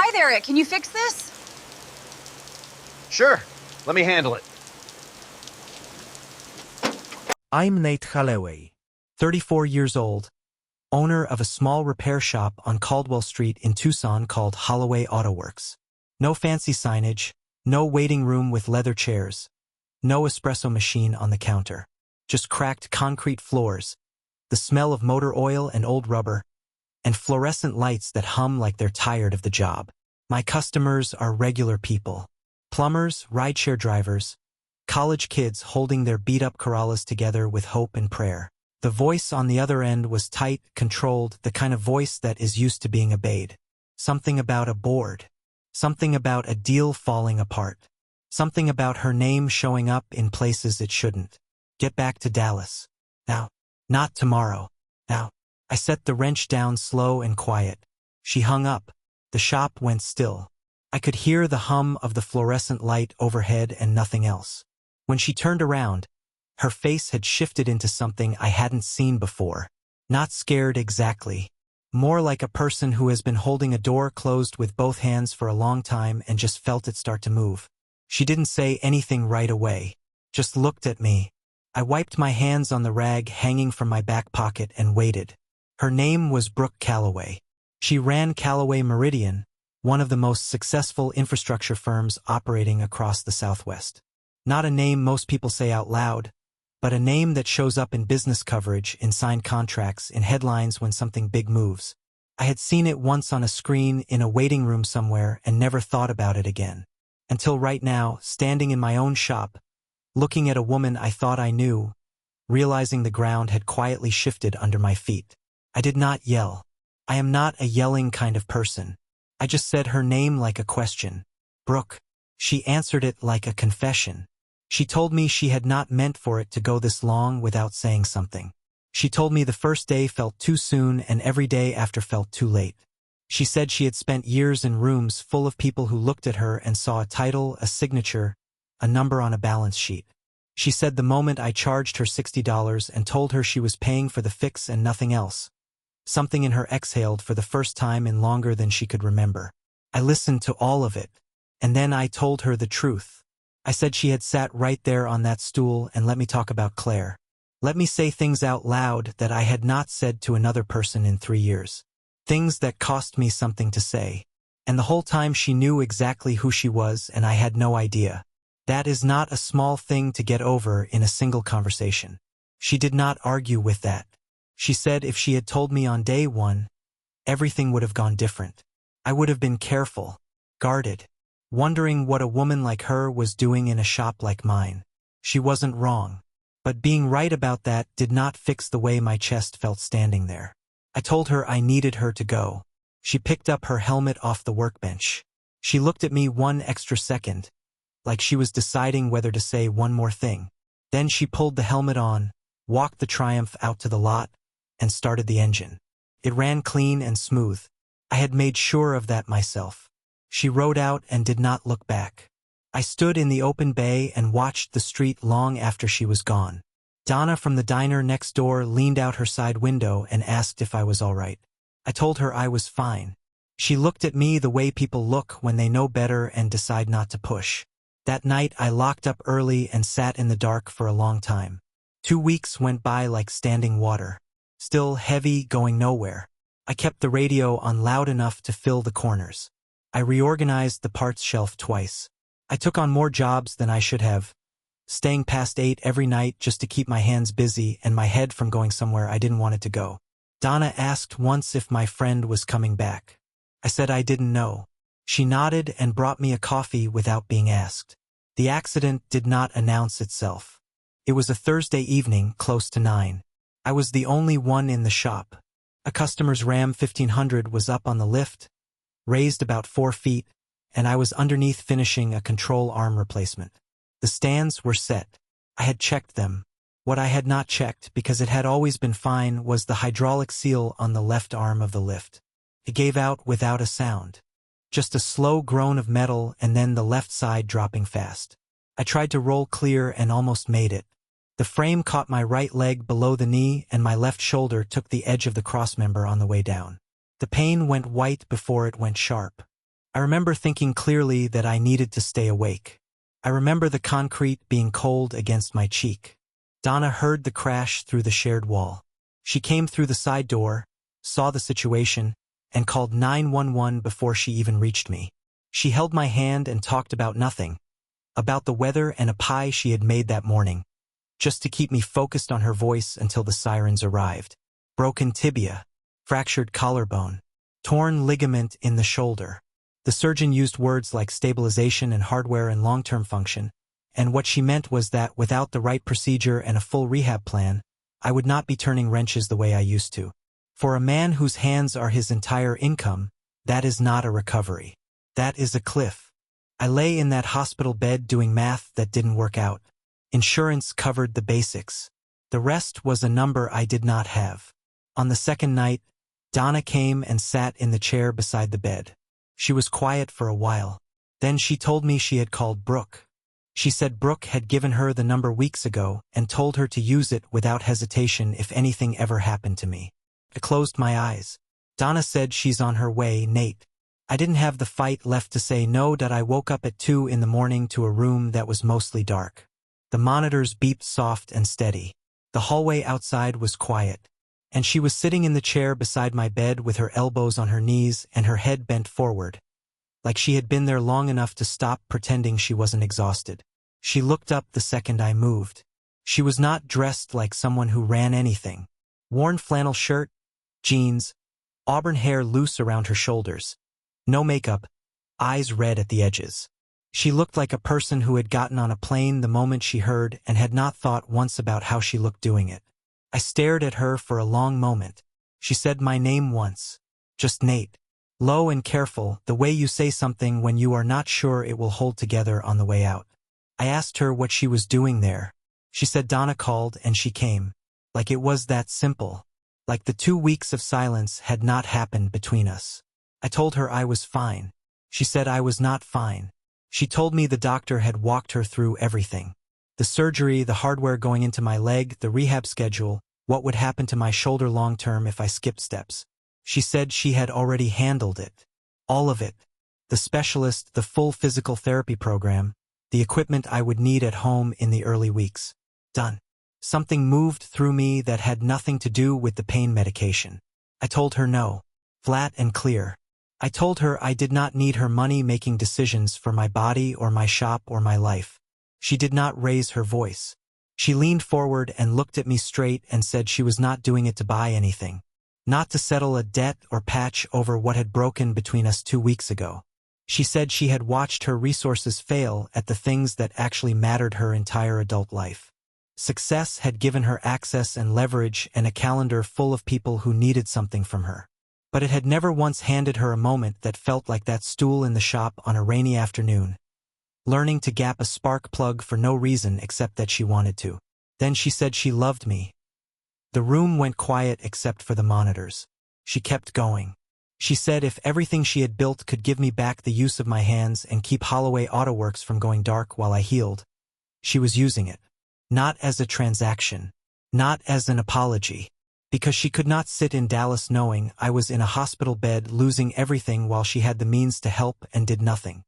Hi there, can you fix this? Sure, let me handle it. I'm Nate Holloway, 34 years old, owner of a small repair shop on Caldwell Street in Tucson called Holloway AutoWorks. No fancy signage, no waiting room with leather chairs, no espresso machine on the counter. Just cracked concrete floors, the smell of motor oil and old rubber, and fluorescent lights that hum like they're tired of the job. My customers are regular people. Plumbers, rideshare drivers, college kids holding their beat-up Corollas together with hope and prayer. The voice on the other end was tight, controlled, the kind of voice that is used to being obeyed. Something about a board. Something about a deal falling apart. Something about her name showing up in places it shouldn't. Get back to Dallas. Now. Not tomorrow. Now. I set the wrench down slow and quiet. She hung up. The shop went still. I could hear the hum of the fluorescent light overhead and nothing else. When she turned around, her face had shifted into something I hadn't seen before. Not scared exactly. More like a person who has been holding a door closed with both hands for a long time and just felt it start to move. She didn't say anything right away. Just looked at me. I wiped my hands on the rag hanging from my back pocket and waited. Her name was Brooke Calloway. She ran Calloway Meridian, one of the most successful infrastructure firms operating across the Southwest. Not a name most people say out loud, but a name that shows up in business coverage, in signed contracts, in headlines when something big moves. I had seen it once on a screen in a waiting room somewhere and never thought about it again. Until right now, standing in my own shop, looking at a woman I thought I knew, realizing the ground had quietly shifted under my feet. I did not yell. I am not a yelling kind of person. I just said her name like a question. Brooke. She answered it like a confession. She told me she had not meant for it to go this long without saying something. She told me the first day felt too soon and every day after felt too late. She said she had spent years in rooms full of people who looked at her and saw a title, a signature, a number on a balance sheet. She said the moment I charged her $60 and told her she was paying for the fix and nothing else, something in her exhaled for the first time in longer than she could remember. I listened to all of it, and then I told her the truth. I said she had sat right there on that stool and let me talk about Claire. Let me say things out loud that I had not said to another person in 3 years. Things that cost me something to say. And the whole time she knew exactly who she was and I had no idea. That is not a small thing to get over in a single conversation. She did not argue with that. She said if she had told me on day one, everything would have gone different. I would have been careful, guarded, wondering what a woman like her was doing in a shop like mine. She wasn't wrong. But being right about that did not fix the way my chest felt standing there. I told her I needed her to go. She picked up her helmet off the workbench. She looked at me one extra second, like she was deciding whether to say one more thing. Then she pulled the helmet on, walked the Triumph out to the lot, and started the engine. It ran clean and smooth. I had made sure of that myself. She rode out and did not look back. I stood in the open bay and watched the street long after she was gone. Donna from the diner next door leaned out her side window and asked if I was all right. I told her I was fine. She looked at me the way people look when they know better and decide not to push. That night I locked up early and sat in the dark for a long time. 2 weeks went by like standing water. Still heavy, going nowhere. I kept the radio on loud enough to fill the corners. I reorganized the parts shelf twice. I took on more jobs than I should have, staying past 8 every night just to keep my hands busy and my head from going somewhere I didn't want it to go. Donna asked once if my friend was coming back. I said I didn't know. She nodded and brought me a coffee without being asked. The accident did not announce itself. It was a Thursday evening, close to 9. I was the only one in the shop. A customer's Ram 1500 was up on the lift, raised about 4 feet, and I was underneath finishing a control arm replacement. The stands were set. I had checked them. What I had not checked, because it had always been fine, was the hydraulic seal on the left arm of the lift. It gave out without a sound. Just a slow groan of metal and then the left side dropping fast. I tried to roll clear and almost made it. The frame caught my right leg below the knee and my left shoulder took the edge of the crossmember on the way down. The pain went white before it went sharp. I remember thinking clearly that I needed to stay awake. I remember the concrete being cold against my cheek. Donna heard the crash through the shared wall. She came through the side door, saw the situation, and called 911 before she even reached me. She held my hand and talked about nothing, about the weather and a pie she had made that morning, just to keep me focused on her voice until the sirens arrived. Broken tibia, fractured collarbone, torn ligament in the shoulder. The surgeon used words like stabilization and hardware and long-term function, and what she meant was that without the right procedure and a full rehab plan, I would not be turning wrenches the way I used to. For a man whose hands are his entire income, that is not a recovery. That is a cliff. I lay in that hospital bed doing math that didn't work out. Insurance covered the basics. The rest was a number I did not have. On the second night, Donna came and sat in the chair beside the bed. She was quiet for a while. Then she told me she had called Brooke. She said Brooke had given her the number weeks ago and told her to use it without hesitation if anything ever happened to me. I closed my eyes. Donna said she's on her way, Nate. I didn't have the fight left to say no. I woke up at 2 in the morning to a room that was mostly dark. The monitors beeped soft and steady. The hallway outside was quiet. And she was sitting in the chair beside my bed with her elbows on her knees and her head bent forward, like she had been there long enough to stop pretending she wasn't exhausted. She looked up the second I moved. She was not dressed like someone who ran anything. Worn flannel shirt, jeans, auburn hair loose around her shoulders. No makeup, eyes red at the edges. She looked like a person who had gotten on a plane the moment she heard and had not thought once about how she looked doing it. I stared at her for a long moment. She said my name once. Just Nate. Low and careful, the way you say something when you are not sure it will hold together on the way out. I asked her what she was doing there. She said Donna called and she came. Like it was that simple. Like the 2 weeks of silence had not happened between us. I told her I was fine. She said I was not fine. She told me the doctor had walked her through everything. The surgery, the hardware going into my leg, the rehab schedule, what would happen to my shoulder long-term if I skipped steps. She said she had already handled it. All of it. The specialist, the full physical therapy program, the equipment I would need at home in the early weeks. Done. Something moved through me that had nothing to do with the pain medication. I told her no. Flat and clear. I told her I did not need her money making decisions for my body or my shop or my life. She did not raise her voice. She leaned forward and looked at me straight and said she was not doing it to buy anything. Not to settle a debt or patch over what had broken between us 2 weeks ago. She said she had watched her resources fail at the things that actually mattered her entire adult life. Success had given her access and leverage and a calendar full of people who needed something from her. But it had never once handed her a moment that felt like that stool in the shop on a rainy afternoon, learning to gap a spark plug for no reason except that she wanted to. Then she said she loved me. The room went quiet except for the monitors. She kept going. She said if everything she had built could give me back the use of my hands and keep Holloway AutoWorks from going dark while I healed, she was using it. Not as a transaction. Not as an apology. Because she could not sit in Dallas knowing I was in a hospital bed losing everything while she had the means to help and did nothing.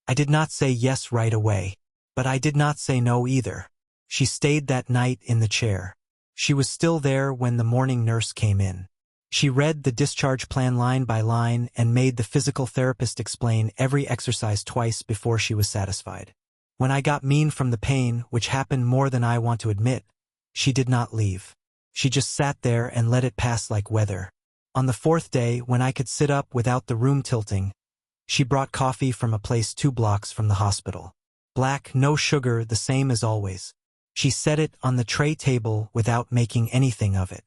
I did not say yes right away. But I did not say no either. She stayed that night in the chair. She was still there when the morning nurse came in. She read the discharge plan line by line and made the physical therapist explain every exercise twice before she was satisfied. When I got mean from the pain, which happened more than I want to admit, she did not leave. She just sat there and let it pass like weather. On the 4th day, when I could sit up without the room tilting, she brought coffee from a place 2 blocks from the hospital. Black, no sugar, the same as always. She set it on the tray table without making anything of it.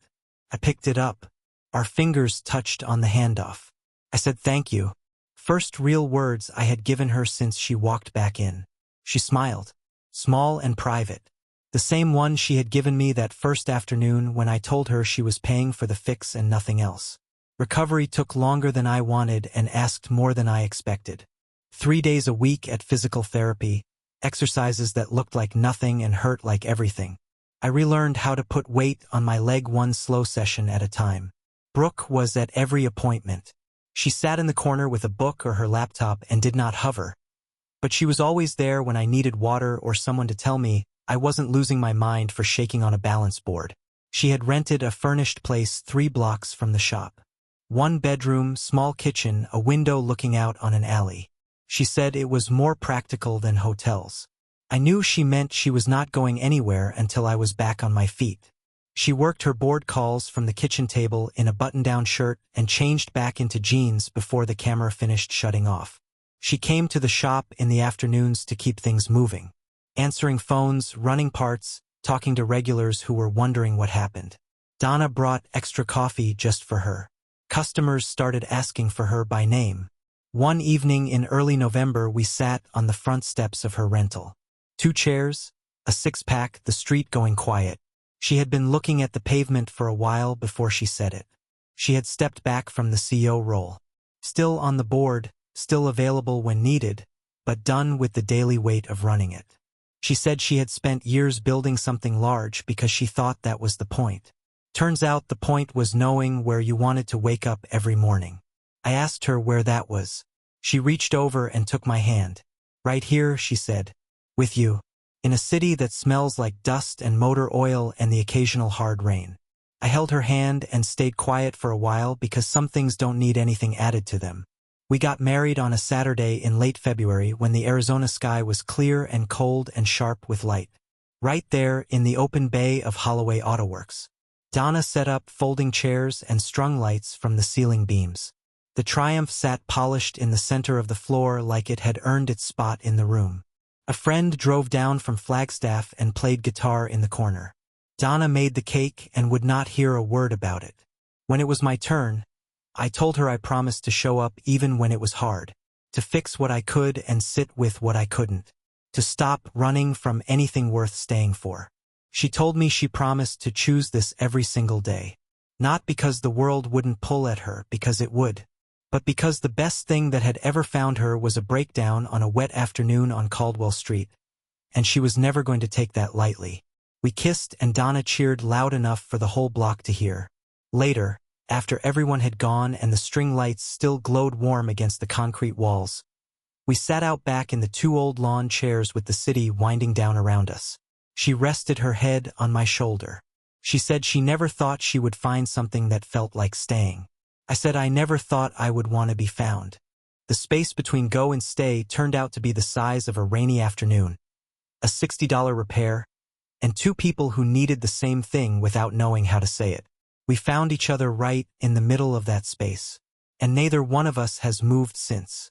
I picked it up. Our fingers touched on the handoff. I said thank you. First real words I had given her since she walked back in. She smiled. Small and private. The same one she had given me that first afternoon when I told her she was paying for the fix and nothing else. Recovery took longer than I wanted and asked more than I expected. 3 days a week at physical therapy, exercises that looked like nothing and hurt like everything. I relearned how to put weight on my leg, one slow session at a time. Brooke was at every appointment. She sat in the corner with a book or her laptop and did not hover. But she was always there when I needed water or someone to tell me I wasn't losing my mind for shaking on a balance board. She had rented a furnished place 3 blocks from the shop. 1 bedroom, small kitchen, a window looking out on an alley. She said it was more practical than hotels. I knew she meant she was not going anywhere until I was back on my feet. She worked her board calls from the kitchen table in a button-down shirt and changed back into jeans before the camera finished shutting off. She came to the shop in the afternoons to keep things moving, answering phones, running parts, talking to regulars who were wondering what happened. Donna brought extra coffee just for her. Customers started asking for her by name. One evening in early November, we sat on the front steps of her rental. 2 chairs, a 6-pack, the street going quiet. She had been looking at the pavement for a while before she said it. She had stepped back from the CEO role. Still on the board, still available when needed, but done with the daily weight of running it. She said she had spent years building something large because she thought that was the point. Turns out the point was knowing where you wanted to wake up every morning. I asked her where that was. She reached over and took my hand. Right here, she said. With you. In a city that smells like dust and motor oil and the occasional hard rain. I held her hand and stayed quiet for a while because some things don't need anything added to them. We got married on a Saturday in late February when the Arizona sky was clear and cold and sharp with light. Right there in the open bay of Holloway AutoWorks. Donna set up folding chairs and strung lights from the ceiling beams. The Triumph sat polished in the center of the floor like it had earned its spot in the room. A friend drove down from Flagstaff and played guitar in the corner. Donna made the cake and would not hear a word about it. When it was my turn, I told her I promised to show up even when it was hard, to fix what I could and sit with what I couldn't, to stop running from anything worth staying for. She told me she promised to choose this every single day. Not because the world wouldn't pull at her, because it would. But because the best thing that had ever found her was a breakdown on a wet afternoon on Caldwell Street, and she was never going to take that lightly. We kissed and Donna cheered loud enough for the whole block to hear. Later, after everyone had gone and the string lights still glowed warm against the concrete walls, we sat out back in the 2 old lawn chairs with the city winding down around us. She rested her head on my shoulder. She said she never thought she would find something that felt like staying. I said I never thought I would want to be found. The space between go and stay turned out to be the size of a rainy afternoon, a $60 repair, and 2 people who needed the same thing without knowing how to say it. We found each other right in the middle of that space, and neither one of us has moved since.